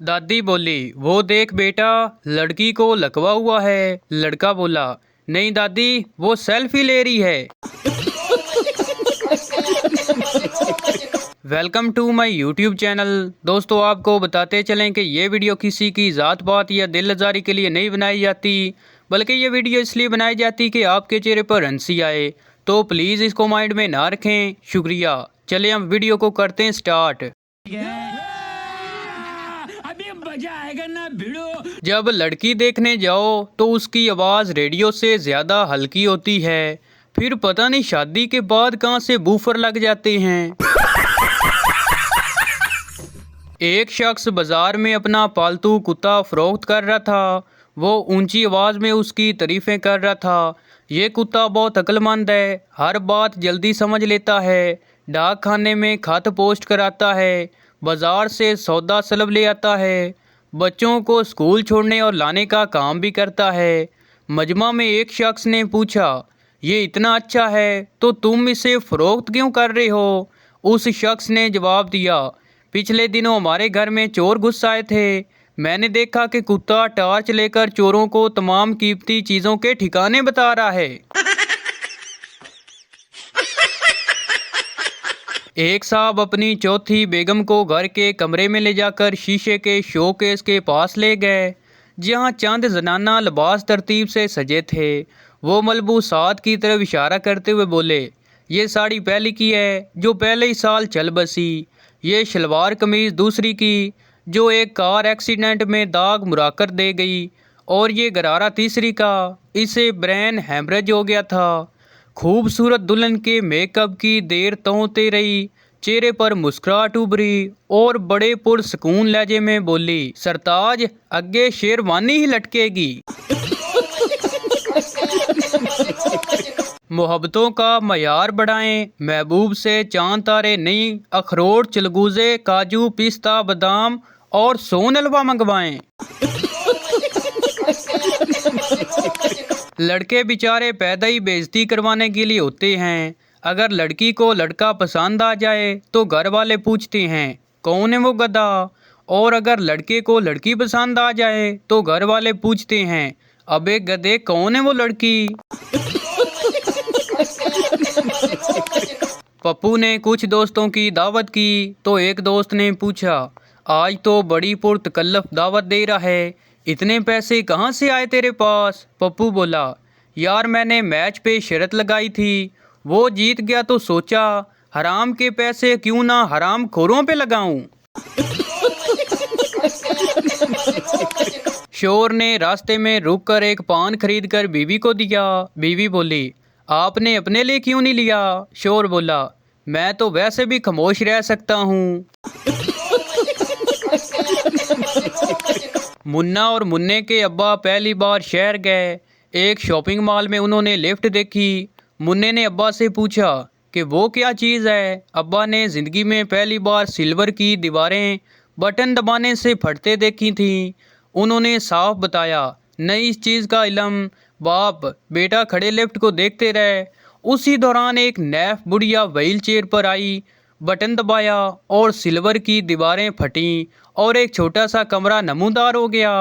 दादी बोली, वो देख बेटा, लड़की को लकवा हुआ है। लड़का बोला, नहीं दादी, वो सेल्फी ले रही है। Welcome to my YouTube channel. दोस्तों, आपको बताते चलें कि ये वीडियो किसी की ज़ात पात या दिल आज़ारी के लिए नहीं बनाई जाती, बल्कि ये वीडियो इसलिए बनाई जाती कि आपके चेहरे पर हंसी आए। तो प्लीज़ इसको माइंड में ना रखें। शुक्रिया। चलिए हम वीडियो को करते हैं स्टार्ट। अभी मजा आएगा ना भिड़ो। जब लड़की देखने जाओ तो उसकी आवाज़ रेडियो से ज़्यादा हल्की होती है। फिर पता नहीं शादी के बाद कहाँ से बूफर लग जाते हैं। एक शख्स बाजार में अपना पालतू कुत्ता फरोख्त कर रहा था। वो ऊंची आवाज़ में उसकी तारीफ़ें कर रहा था। ये कुत्ता बहुत अक्लमंद है, हर बात जल्दी समझ लेता है, डाक खाने में खत पोस्ट कराता है, बाज़ार से सौदा सलब ले आता है, बच्चों को स्कूल छोड़ने और लाने का काम भी करता है। मजमा में एक शख्स ने पूछा, ये इतना अच्छा है तो तुम इसे फ़रोख्त क्यों कर रहे हो? उस शख्स ने जवाब दिया, पिछले दिनों हमारे घर में चोर घुस आए थे। मैंने देखा कि कुत्ता टॉर्च लेकर चोरों को तमाम कीमती चीज़ों के ठिकाने बता रहा है। एक साहब अपनी चौथी बेगम को घर के कमरे में ले जाकर शीशे के शोकेस के पास ले गए, जहां चंद जनाना लिबास तरतीब से सजे थे। वो मलबूसात की तरफ इशारा करते हुए बोले, ये साड़ी पहली की है जो पहले ही साल चल बसी, ये शलवार कमीज़ दूसरी की जो एक कार एक्सीडेंट में दाग मुराकर दे गई, और ये गरारा तीसरी का, इसे ब्रेन हैमरेज हो गया था। खूबसूरत दुल्हन के मेकअप की देर तोड़ते रही, चेहरे पर मुस्कुराहट उभरी और बड़े पुरसकून लहजे में बोली, सरताज अगे शेरवानी ही लटकेगी। मोहब्बतों का मयार बढ़ाएं, महबूब से चांद तारे नहीं, अखरोट चलगूजे काजू पिस्ता बादाम और सोन हलवा मंगवाएं। लड़के बेचारे पैदा ही बेइज्जती करवाने के लिए होते हैं। अगर लड़की को लड़का पसंद आ जाए तो घर वाले पूछते हैं, कौन है वो गधा? और अगर लड़के को लड़की पसंद आ जाए तो घर वाले पूछते हैं, अबे गधे कौन है वो लड़की? पप्पू ने कुछ दोस्तों की दावत की तो एक दोस्त ने पूछा, आज तो बड़ी पुरतकल्लफ दावत दे रहा है, इतने पैसे कहाँ से आए तेरे पास? पप्पू बोला, यार मैंने मैच पे शर्त लगाई थी, वो जीत गया तो सोचा हराम के पैसे क्यों ना हराम खोरों पे लगाऊं। शोर ने रास्ते में रुककर एक पान खरीद कर बीवी को दिया। बीवी बोली, आपने अपने लिए क्यों नहीं लिया? शोर बोला, मैं तो वैसे भी खामोश रह सकता हूँ। मुन्ना और मुन्ने के अब्बा पहली बार शहर गए। एक शॉपिंग मॉल में उन्होंने लिफ्ट देखी। मुन्ने ने अब्बा से पूछा कि वो क्या चीज़ है? अब्बा ने ज़िंदगी में पहली बार सिल्वर की दीवारें बटन दबाने से फटते देखी थीं। उन्होंने साफ बताया, नहीं इस चीज़ का इल्म। बाप बेटा खड़े लिफ्ट को देखते रहे। उसी दौरान एक नैफ बुढ़िया व्हील चेयर पर आई, बटन दबाया और सिल्वर की दीवारें फटीं और एक छोटा सा कमरा नमूदार हो गया।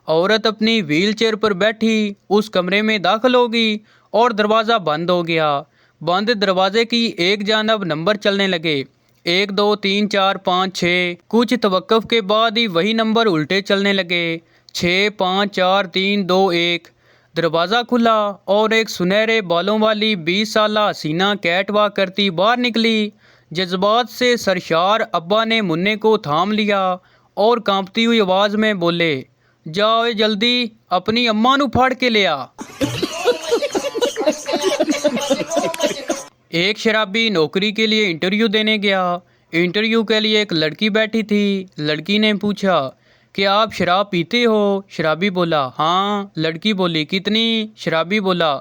औरत अपनी व्हील चेयर पर बैठी उस कमरे में दाखिल होगी और दरवाज़ा बंद हो गया। बंद दरवाजे की एक जानब नंबर चलने लगे, 1 2 3 4 5 6। कुछ तवक्कुफ के बाद ही वही नंबर उल्टे चलने लगे, 6 5 4 3 2 1। दरवाज़ा खुला और एक सुनहरे बालों वाली 20 साला हसीना कैट वॉक करती बाहर निकली। जज्बात से सरशार अब्बा ने मुन्ने को थाम लिया और कांपती हुई आवाज़ में बोले, जाओ जल्दी अपनी अम्मा नू फाड़ के ले आ। एक शराबी नौकरी के लिए इंटरव्यू देने गया। इंटरव्यू के लिए एक लड़की बैठी थी। लड़की ने पूछा, क्या आप शराब पीते हो? शराबी बोला, हाँ। लड़की बोली, कितनी? शराबी बोला,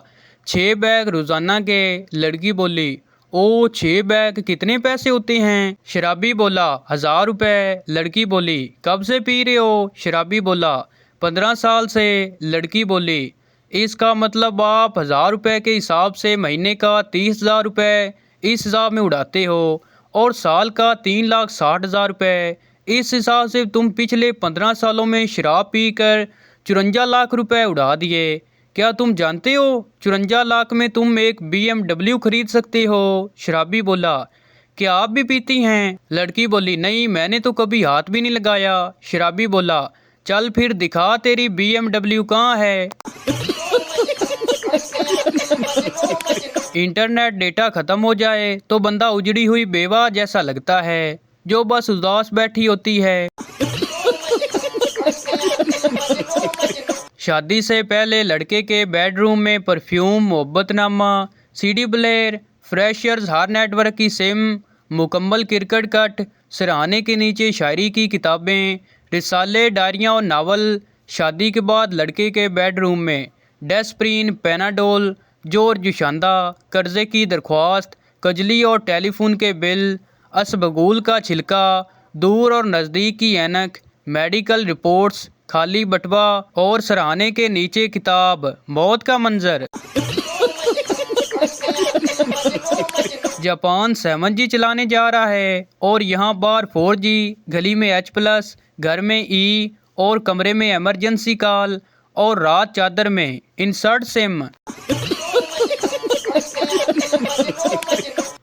6 बैग रोज़ाना के। लड़की बोली, ओ 6 बैग कितने पैसे होते हैं? शराबी बोला, 1000 रुपये। लड़की बोली, कब से पी रहे हो? शराबी बोला, 15 साल से। लड़की बोली, इसका मतलब आप 1000 रुपये के हिसाब से महीने का 30,000 रुपये इस हिसाब में उड़ाते हो और साल का 3,60,000 रुपये। इस हिसाब से तुम पिछले 15 सालों में शराब पीकर 54 लाख रुपए उड़ा दिए। क्या तुम जानते हो 54 लाख में तुम एक BMW खरीद सकते हो? शराबी बोला, क्या आप भी पीती हैं? लड़की बोली, नहीं, मैंने तो कभी हाथ भी नहीं लगाया। शराबी बोला, चल फिर दिखा तेरी BMW कहाँ है। इंटरनेट डेटा खत्म हो जाए तो बंदा उजड़ी हुई बेवा जैसा लगता है जो बस उदास बैठी होती है। शादी से पहले लड़के के बेडरूम में परफ्यूम, मोहब्बतनामा, CD प्लेयर, फ्रेशर्स, हर नेटवर्क की सिम, मुकम्मल क्रिकेट कट, सराहने के नीचे शायरी की किताबें, रिसाले, डायरियाँ और नावल। शादी के बाद लड़के के बेडरूम में डेस्प्रीन, पेनाडोल, जोर जुशांदा, कर्जे की दरख्वास्त, कजली और टेलीफोन के बिल, असबगूल का छिलका, दूर और नज़दीक की ऐनक, मेडिकल रिपोर्ट्स, खाली बटवा और सराहने के नीचे किताब, मौत का मंजर। जापान 7G चलाने जा रहा है और यहाँ बार 4G, गली में H+, घर में E और कमरे में इमरजेंसी कॉल और रात चादर में इंसर्ट सिम।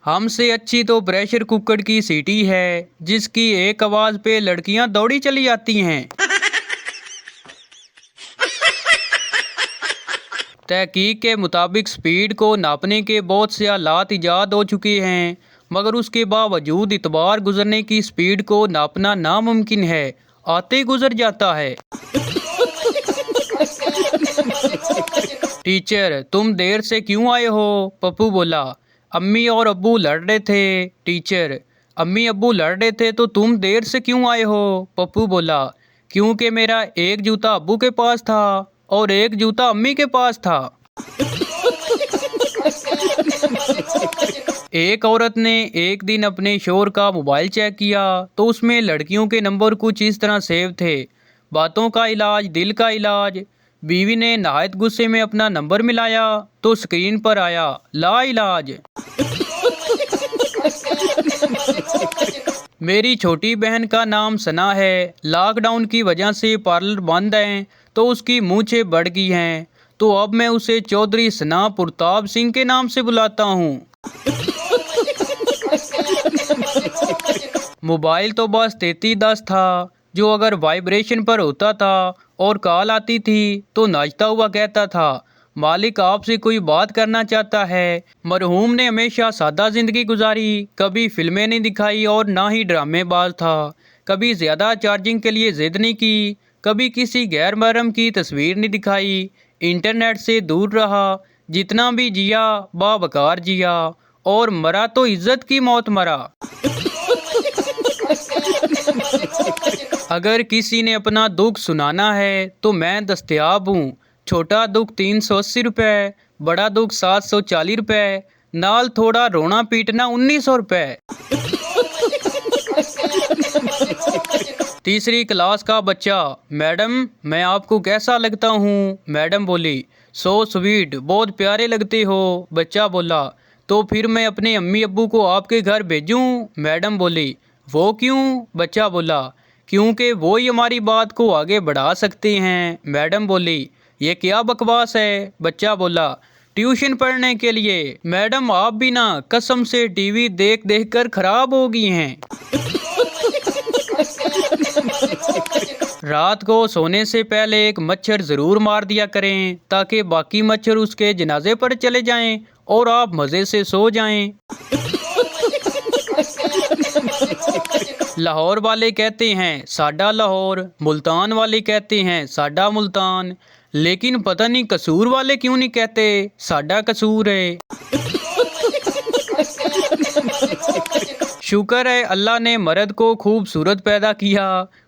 हमसे अच्छी तो प्रेशर कुकर की सीटी है जिसकी एक आवाज पे लड़कियां दौड़ी चली जाती हैं। तहकीक के मुताबिक स्पीड को नापने के बहुत से आलात ईजाद हो चुके हैं, मगर उसके बावजूद इतबार गुजरने की स्पीड को नापना नामुमकिन है, आते गुजर जाता है। टीचर, तुम देर से क्यों आए हो? पप्पू बोला, अम्मी और अब्बू लड़ रहे थे। टीचर, अम्मी अब्बू लड़ रहे थे तो तुम देर से क्यों आए हो? पप्पू बोला, क्योंकि मेरा एक जूता अब्बू के पास था और एक जूता अम्मी के पास था। एक औरत ने एक दिन अपने शोहर का मोबाइल चेक किया तो उसमें लड़कियों के नंबर कुछ इस तरह सेव थे, बातों का इलाज, दिल का इलाज। बीवी ने नहायत गुस्से में अपना नंबर मिलाया तो स्क्रीन पर आया ला इलाज। मेरी छोटी बहन का नाम सना है। लॉकडाउन की वजह से पार्लर बंद है तो उसकी मूंछें बढ़ गई हैं, तो अब मैं उसे चौधरी सना पुरताप सिंह के नाम से बुलाता हूँ। मोबाइल तो बस 3310 था जो अगर वाइब्रेशन पर होता था और कॉल आती थी तो नाचता हुआ कहता था, मालिक आपसे कोई बात करना चाहता है। मरहूम ने हमेशा सादा जिंदगी गुजारी, कभी फिल्में नहीं दिखाई और ना ही ड्रामेबाज था, कभी ज़्यादा चार्जिंग के लिए जिद नहीं की, कभी किसी गैर महरम की तस्वीर नहीं दिखाई, इंटरनेट से दूर रहा, जितना भी जिया बावकार जिया और मरा तो इज्जत की मौत मरा। अगर किसी ने अपना दुख सुनाना है तो मैं दस्तयाब हूँ। छोटा दुख 380 रुपये, बड़ा दुख 740 रुपये, नाल थोड़ा रोना पीटना 1900 रुपये। तीसरी क्लास का बच्चा, मैडम मैं आपको कैसा लगता हूँ? मैडम बोली, सो स्वीट, बहुत प्यारे लगते हो। बच्चा बोला, तो फिर मैं अपने अम्मी अब्बू को आपके घर भेजूँ? मैडम बोली, वो क्यों? बच्चा बोला, क्योंकि वो ही हमारी बात को आगे बढ़ा सकते हैं। मैडम बोली, ये क्या बकवास है? बच्चा बोला, ट्यूशन पढ़ने के लिए। मैडम आप भी ना कसम से टीवी देख देख कर खराब हो गई हैं। रात को सोने से पहले एक मच्छर ज़रूर मार दिया करें ताकि बाकी मच्छर उसके जनाजे पर चले जाएं और आप मज़े से सो जाएं। लाहौर वाले कहते हैं साडा लाहौर, मुल्तान वाले कहते हैं साडा मुल्तान, लेकिन पता नहीं कसूर वाले क्यों नहीं कहते साडा कसूर है। शुक्र है अल्लाह ने मर्द को खूबसूरत पैदा किया,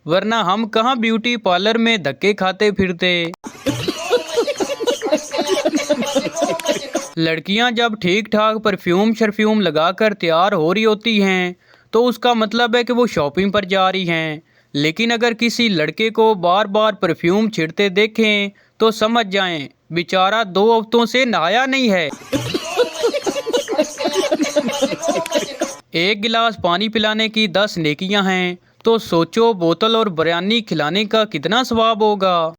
वरना हम कहाँ ब्यूटी पार्लर में धक्के खाते फिरते। लड़कियां जब ठीक ठाक परफ्यूम शर्फ्यूम लगाकर तैयार हो रही होती हैं तो उसका मतलब है कि वो शॉपिंग पर जा रही हैं, लेकिन अगर किसी लड़के को बार बार परफ्यूम छिड़ते देखें तो समझ जाएं बेचारा 2 हफ्तों से नहाया नहीं है। एक गिलास पानी पिलाने की 10 नेकियां हैं तो सोचो बोतल और बिरयानी खिलाने का कितना सवाब होगा।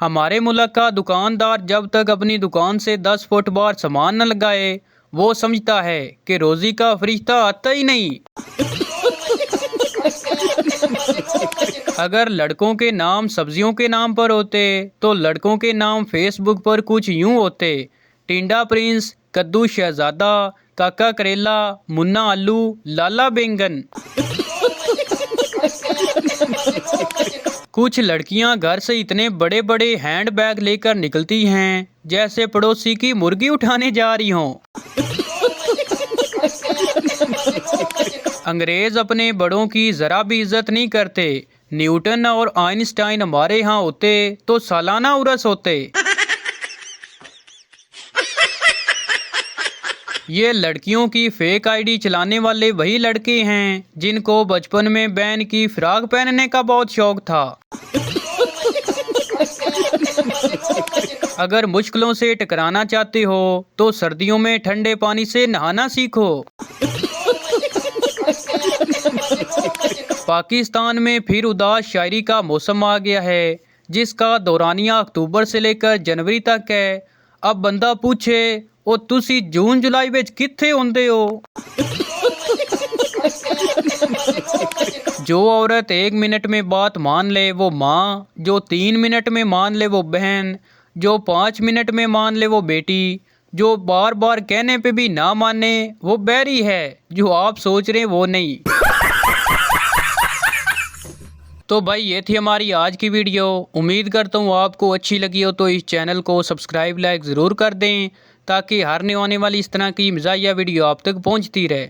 हमारे मुल्क का दुकानदार जब तक अपनी दुकान से 10 फुट बाहर सामान न लगाए वो समझता है कि रोजी का फरिश्ता आता ही नहीं। अगर लड़कों के नाम सब्जियों के नाम पर होते तो लड़कों के नाम फेसबुक पर कुछ यूं होते: टिंडा प्रिंस, कद्दू शहजादा, काका करेला, मुन्ना आलू, लाला बैंगन। कुछ लड़कियां घर से इतने बड़े बड़े हैंड बैग लेकर निकलती हैं जैसे पड़ोसी की मुर्गी उठाने जा रही हों। अंग्रेज अपने बड़ों की जरा भी इज्जत नहीं करते। न्यूटन और आइंस्टाइन हमारे यहाँ होते तो सालाना उर्स होते। ये लड़कियों की फेक आईडी चलाने वाले वही लड़के हैं जिनको बचपन में बहन की फ्रॉक पहनने का बहुत शौक था। अगर मुश्किलों से टकराना चाहते हो तो सर्दियों में ठंडे पानी से नहाना सीखो। पाकिस्तान में फिर उदास शायरी का मौसम आ गया है जिसका दौरानिया अक्टूबर से लेकर जनवरी तक है। अब बंदा पूछे ओ तुसी जून जुलाई विच कित्थे होंदे हो। जो औरत 1 मिनट में बात मान ले वो माँ, जो 3 मिनट में मान ले वो बहन, जो 5 मिनट में मान ले वो बेटी, जो बार बार कहने पे भी ना माने वो बैरी है। जो आप सोच रहे हैं वो नहीं। तो भाई ये थी हमारी आज की वीडियो। उम्मीद करता हूँ आपको अच्छी लगी हो तो इस चैनल को सब्सक्राइब लाइक ज़रूर कर दें ताकि हर नई आने वाली इस तरह की मज़ाहिया वीडियो आप तक पहुँचती रहे।